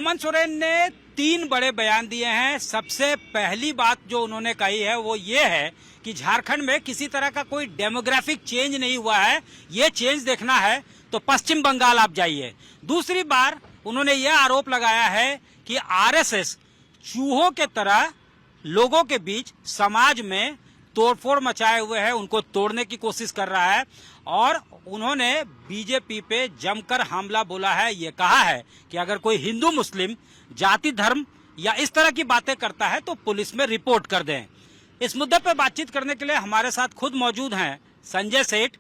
हेमंत सोरेन ने 3 बड़े बयान दिए हैं। सबसे पहली बात जो उन्होंने कही है वो ये है कि झारखंड में किसी तरह का कोई डेमोग्राफिक चेंज नहीं हुआ है, ये चेंज देखना है तो पश्चिम बंगाल आप जाइए। दूसरी बार उन्होंने ये आरोप लगाया है कि आरएसएस चूहों के तरह लोगों के बीच समाज में तोड़फोड़ मचाए हुए है, उनको तोड़ने की कोशिश कर रहा है। और उन्होंने बीजेपी पे जमकर हमला बोला है, ये कहा है कि अगर कोई हिंदू मुस्लिम जाति धर्म या इस तरह की बातें करता है तो पुलिस में रिपोर्ट कर दें। इस मुद्दे पर बातचीत करने के लिए हमारे साथ खुद मौजूद हैं संजय सेठ,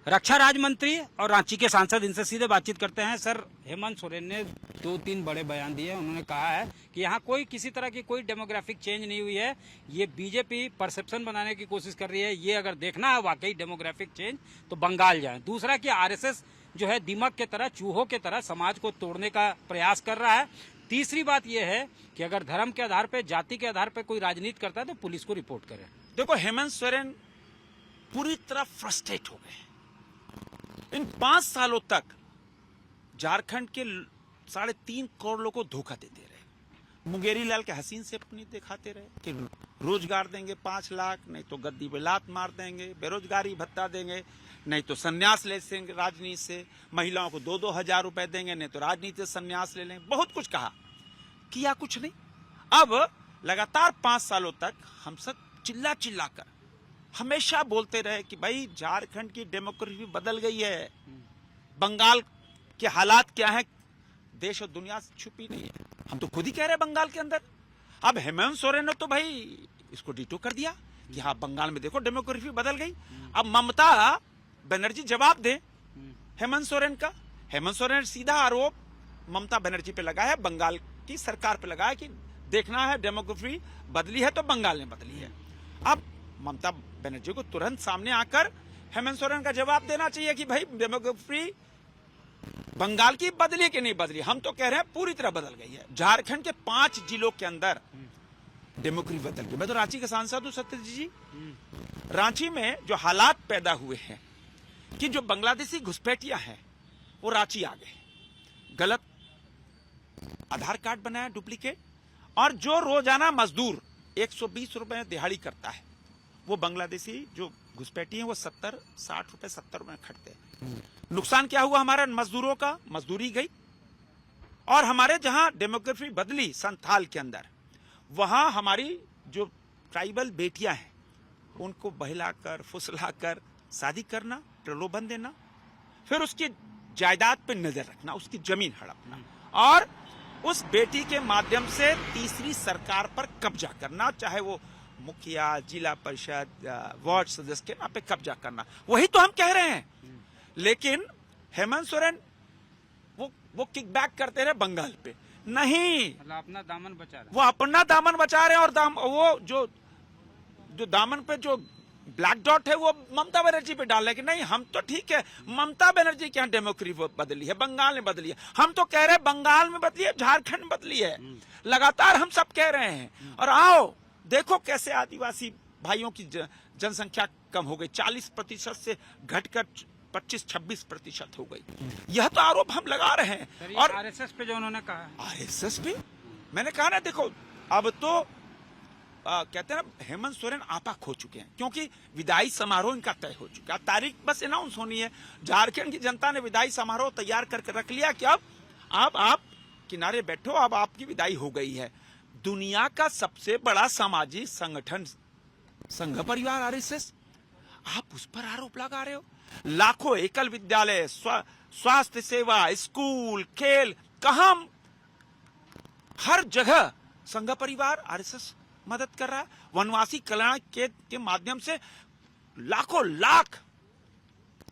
रक्षा राज्य मंत्री और रांची के सांसद। इनसे सीधे बातचीत करते हैं। सर, हेमंत सोरेन ने 2-3 बड़े बयान दिए। उन्होंने कहा है कि यहाँ कोई किसी तरह की कोई डेमोग्राफिक चेंज नहीं हुई है, ये बीजेपी परसेप्शन बनाने की कोशिश कर रही है। ये अगर देखना है वाकई डेमोग्राफिक चेंज तो बंगाल जाए। दूसरा कि आरएसएस जो है दीमक के तरह चूहों के तरह समाज को तोड़ने का प्रयास कर रहा है। तीसरी बात यह है कि अगर धर्म के आधार पर जाति के आधार पर कोई राजनीति करता है तो पुलिस को रिपोर्ट करे। देखो, हेमंत सोरेन पूरी तरह फ्रस्ट्रेट हो गए। इन 5 सालों तक झारखंड के 3.5 करोड़ लोगों को धोखा देते रहे। मुंगेरी लाल के हसीन से अपनी दिखाते रहे कि रोजगार देंगे 5 लाख, नहीं तो गद्दी पे लात मार देंगे, बेरोजगारी भत्ता देंगे, नहीं तो संन्यास ले लेंगे राजनीति से, महिलाओं को 2-2 हजार रुपए देंगे, नहीं तो राजनीति से संन्यास ले लेंगे। बहुत कुछ कहा, किया कुछ नहीं। अब लगातार 5 सालों तक हम सब चिल्ला चिल्ला कर हमेशा बोलते रहे कि भाई झारखंड की डेमोक्रेसी बदल गई है, बंगाल के हालात क्या हैं देश और दुनिया से छुपी नहीं है। हम तो खुद ही कह रहे हैं बंगाल के अंदर। अब हेमंत सोरेन ने तो भाई इसको डिटो कर दिया कि हाँ, बंगाल में देखो डेमोक्रेसी बदल गई। अब ममता बनर्जी जवाब दे हेमंत सोरेन का। हेमंत सोरेन ने सीधा आरोप ममता बनर्जी पे लगाया है, बंगाल की सरकार पे लगाया कि देखना है डेमोग्राफी बदली है तो बंगाल ने बदली है। अब ममता बनर्जी को तुरंत सामने आकर हेमंत सोरेन का जवाब देना चाहिए कि भाई डेमोग्राफी बंगाल की बदली कि नहीं बदली। हम तो कह रहे हैं पूरी तरह बदल गई है। झारखंड के 5 जिलों के अंदर डेमोग्राफी बदल गई। मैं तो रांची के सांसद हूं सत्यजीत जी। रांची में जो हालात पैदा हुए हैं कि जो बांग्लादेशी घुसपैठिया हैं वो रांची आ गए, गलत आधार कार्ड बनाया डुप्लीकेट, और जो रोजाना मजदूर 120 रुपए दिहाड़ी करता है वो बांग्लादेशी जो घुसपैठी हैं वो 70-60 रुपए 70 रुपए खटते हैं। नुकसान क्या हुआ हमारे मजदूरों का? मजदूरी गई। और हमारे जहां डेमोग्राफी बदली संथाल के अंदर, वहां हमारी जो ट्राइबल बेटियां हैं उनको बहलाकर फुसलाकर शादी करना, प्रलोभन देना, फिर उसकी जायदाद पे नजर रखना, उसकी जमीन हड़पना, और उस बेटी के माध्यम से तीसरी सरकार पर कब्जा करना, चाहे वो मुखिया, जिला परिषद, वार्ड सदस्य के नाम पे कब्जा करना। वही तो हम कह रहे हैं। लेकिन हेमंत सोरेन वो किकबैक करते रहे बंगाल पे। नहीं, अपना दामन बचा रहे, वो अपना दामन बचा रहे हैं। और वो जो दामन पे जो ब्लैक डॉट है वो ममता बनर्जी पे डाल रहे कि नहीं, हम तो ठीक है, ममता बनर्जी क्या डेमोक्रेसी बदली है, बंगाल में बदली है। हम तो कह रहे हैं बंगाल में बदली है, झारखंड में बदली है। लगातार हम सब कह रहे हैं। और आओ देखो कैसे आदिवासी भाइयों की जनसंख्या कम हो गई, 40% से घटकर 25-26% हो गई। यह तो आरोप हम लगा रहे हैं। और आरएसएस पे जो उन्होंने कहा, आरएसएस पे मैंने कहा ना, देखो अब तो कहते हैं ना, हेमंत सोरेन आपा खो चुके हैं, क्योंकि विदाई समारोह इनका तय हो चुका है, तारीख बस अनाउंस होनी है। झारखंड की जनता ने विदाई समारोह तैयार करके रख लिया कि अब आप किनारे बैठो, अब आपकी विदाई हो गई है। दुनिया का सबसे बड़ा सामाजिक संगठन संघ परिवार आरएसएस, आप उस पर आरोप लगा रहे हो। लाखों एकल विद्यालय, स्वास्थ्य सेवा, स्कूल, खेल, कहां हर जगह संघ परिवार आरएसएस मदद कर रहा है। वनवासी कल्याण के माध्यम से लाखों लाख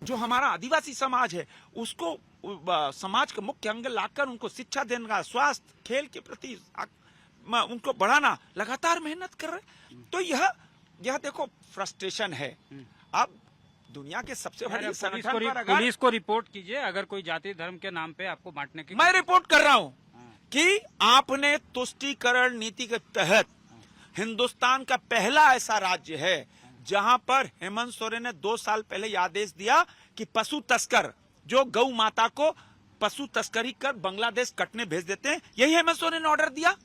जो हमारा आदिवासी समाज है उसको समाज के मुख्य अंग लाकर उनको शिक्षा देना, स्वास्थ्य, खेल के प्रति उनको बढ़ाना, लगातार मेहनत कर रहे। तो यह देखो फ्रस्ट्रेशन है। अब दुनिया के सबसे बड़े संगठन पर पुलिस को रिपोर्ट कीजिए अगर कोई जाति धर्म के नाम पे आपको बांटने की। मैं रिपोर्ट कर रहा हूं कि आपने तुष्टीकरण नीति के तहत हिंदुस्तान का पहला ऐसा राज्य है जहां पर हेमंत सोरेन ने 2 साल पहले आदेश दिया कि पशु तस्कर जो गौ माता को पशु तस्करी कर बांग्लादेश कटने भेज देते हैं। यही हेमंत सोरेन ने ऑर्डर दिया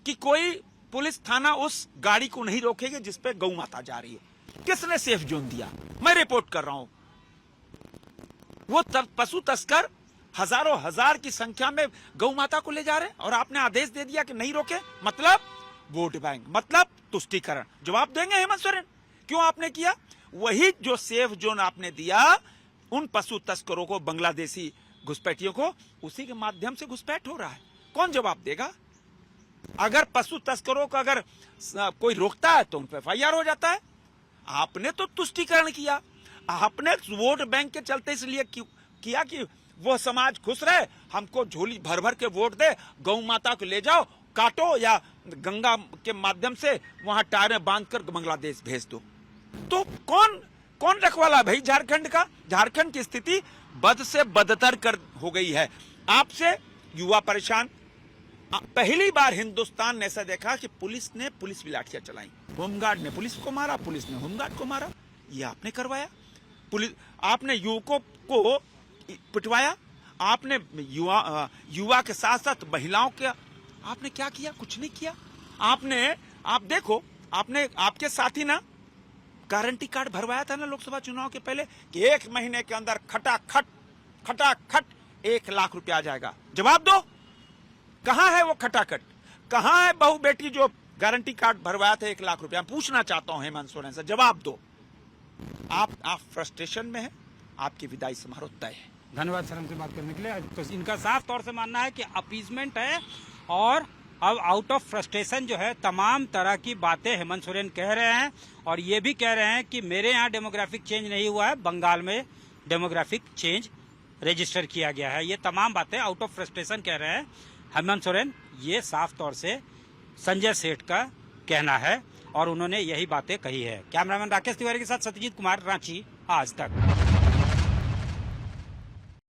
कि कोई पुलिस थाना उस गाड़ी को नहीं रोकेगी जिसपे गौ माता जा रही है। किसने सेफ जोन दिया? मैं रिपोर्ट कर रहा हूं। वो पशु तस्कर हजारों हजार की संख्या में गौ माता को ले जा रहे हैं और आपने आदेश दे दिया कि नहीं रोके। मतलब वोट बैंक, मतलब तुष्टीकरण। जवाब देंगे हेमंत सोरेन, क्यों आपने किया? वही जो सेफ जोन आपने दिया उन पशु तस्करों को, बांग्लादेशी घुसपैठियों को, उसी के माध्यम से घुसपैठ हो रहा है। कौन जवाब देगा? अगर पशु तस्करों को अगर कोई रोकता है तो उन पर FIR हो जाता है। आपने तो तुष्टीकरण किया। आपने वोट बैंक के चलते इसलिए किया कि वो समाज खुश रहे, हमको झोली भर भर के वोट दे, गौ माता को ले जाओ, काटो या गंगा के माध्यम से वहां टायरें बांधकर बांग्लादेश भेज दो। तो कौन रखवाला है भाई झारखंड का? झारखंड की स्थिति बद से बदतर कर हो गई है। आपसे युवा परेशान। पहली बार हिंदुस्तान ने ऐसा देखा कि पुलिस भी लाठियां चलाई, होमगार्ड ने पुलिस को मारा, पुलिस ने होमगार्ड को मारा। ये आपने करवाया। आपने युवकों को पिटवाया। आपने युवा के साथ साथ महिलाओं के आपने क्या किया? कुछ नहीं किया। आप देखो, आपके साथी ना गारंटी कार्ड भरवाया था ना लोकसभा चुनाव के पहले कि 1 महीने के अंदर खटाखट 1 लाख रुपया आ जाएगा। जवाब दो, कहां है वो खटाखट? कहां है बहू बेटी जो गारंटी कार्ड भरवाया था 1 लाख रुपया? पूछना चाहता हूं हेमंत सोरेन से, जवाब दो। आप फ्रस्ट्रेशन में हैं। आपकी विदाई समारोह तय है। धन्यवाद सर हमसे बात करने के लिए। तो इनका साफ तौर से मानना है कि अपीजमेंट है और अब आउट ऑफ फ्रस्ट्रेशन जो है तमाम तरह की बातें हेमंत सोरेन कह रहे हैं और ये भी कह रहे हैं कि मेरे यहाँ डेमोग्राफिक चेंज नहीं हुआ है, बंगाल में डेमोग्राफिक चेंज रजिस्टर किया गया है। ये तमाम बातें आउट ऑफ फ्रस्ट्रेशन कह रहे हैं हेमंत सोरेन। ये साफ तौर से संजय सेठ का कहना है और उन्होंने यही बातें कही है। कैमरामैन राकेश तिवारी के साथ सत्यजीत कुमार, रांची, आज तक।